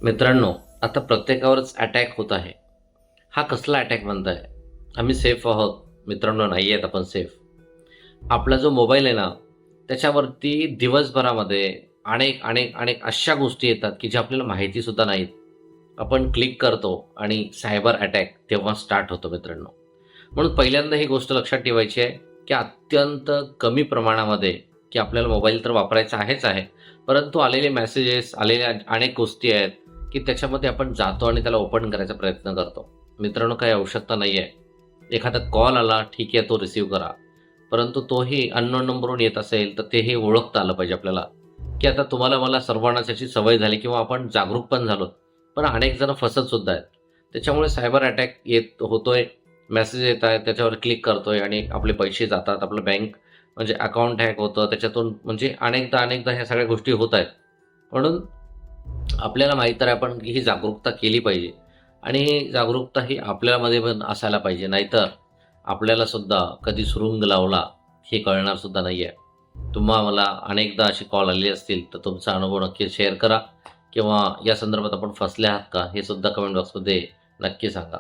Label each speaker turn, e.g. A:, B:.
A: मित्रांनो, आता प्रत्येकावरच अटॅक होत आहे. हा कसला अटॅक म्हणताय? आम्ही सेफ आहोत. मित्रांनो, नाही आहेत आपण सेफ. आपला जो मोबाईल आहे ना, त्याच्यावरती दिवसभरामध्ये अनेक अशा गोष्टी येतात, की ज्या आपल्याला माहितीसुद्धा नाहीत. आपण क्लिक करतो आणि सायबर अटॅक तेव्हा स्टार्ट होतो मित्रांनो. म्हणून पहिल्यांदा ही गोष्ट लक्षात ठेवायची आहे, की अत्यंत कमी प्रमाणामध्ये, की आपल्याला मोबाईल तर वापरायचा आहेच आहे. परंतु आलेले मेसेजेस, आलेल्या अनेक गोष्टी आहेत, की त्याच्यामध्ये आपण जातो आणि त्याला ओपन करायचा प्रयत्न करतो. मित्रांनो, काही आवश्यकता नाही आहे. एखादा कॉल आला, ठीक आहे, तो रिसीव्ह करा. परंतु तोही अननोन नंबरवरून येत असेल, तर तेही ओळखता आलं पाहिजे आपल्याला, की आता तुम्हाला मला सर्वांनाच याची सवय झाली किंवा आपण जागरूक पण झालो. पण अनेक जण फसतसुद्धा आहेत. त्याच्यामुळे सायबर अटॅक होतोय, मेसेज येत आहेत, त्याच्यावर क्लिक करतोय आणि आपले पैसे जातात. आपलं बँक म्हणजे अकाउंट हॅक होतं. त्याच्यातून म्हणजे अनेकदा ह्या सगळ्या गोष्टी होत आहेत. म्हणून आपल्याला माहीत आहे आपण ही जागरूकता केली पाहिजे आणि ही जागरूकता ही आपल्यामध्ये पण असायला पाहिजे. नाहीतर आपल्याला सुद्धा कधी सुरुंग लावला हे कळणार सुद्धा नाही आहे. मला अनेकदा असे कॉल आलेले असतील, तर तुमचा अनुभव नक्की शेअर करा किंवा या संदर्भात आपण फसले आहात का? हे सुद्धा कमेंट बॉक्समध्ये नक्की सांगा.